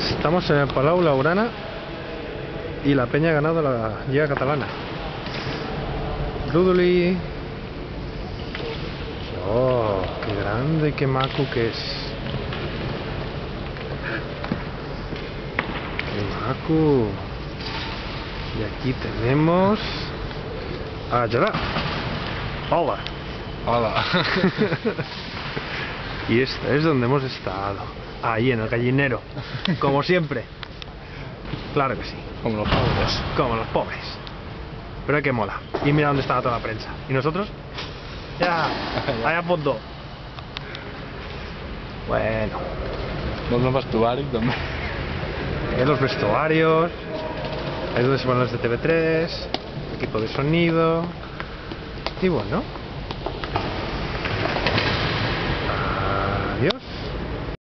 Estamos en el Palau Blaugrana y la Peña ha ganado la Lliga Catalana. Ruduli. Oh, qué grande, qué maco que es. Qué maco. Y aquí tenemos a Yara. Hola. Hola. Y esta es donde hemos estado. Ahí en el gallinero. Como siempre. Claro que sí. Como los pobres. Como los pobres. Pero que mola. Y mira dónde estaba toda la prensa. ¿Y nosotros? Ya. Allá a fondo. Bueno. Los vestuarios también. Los vestuarios. Ahí es donde se van los de TV3. Equipo de sonido. Y bueno.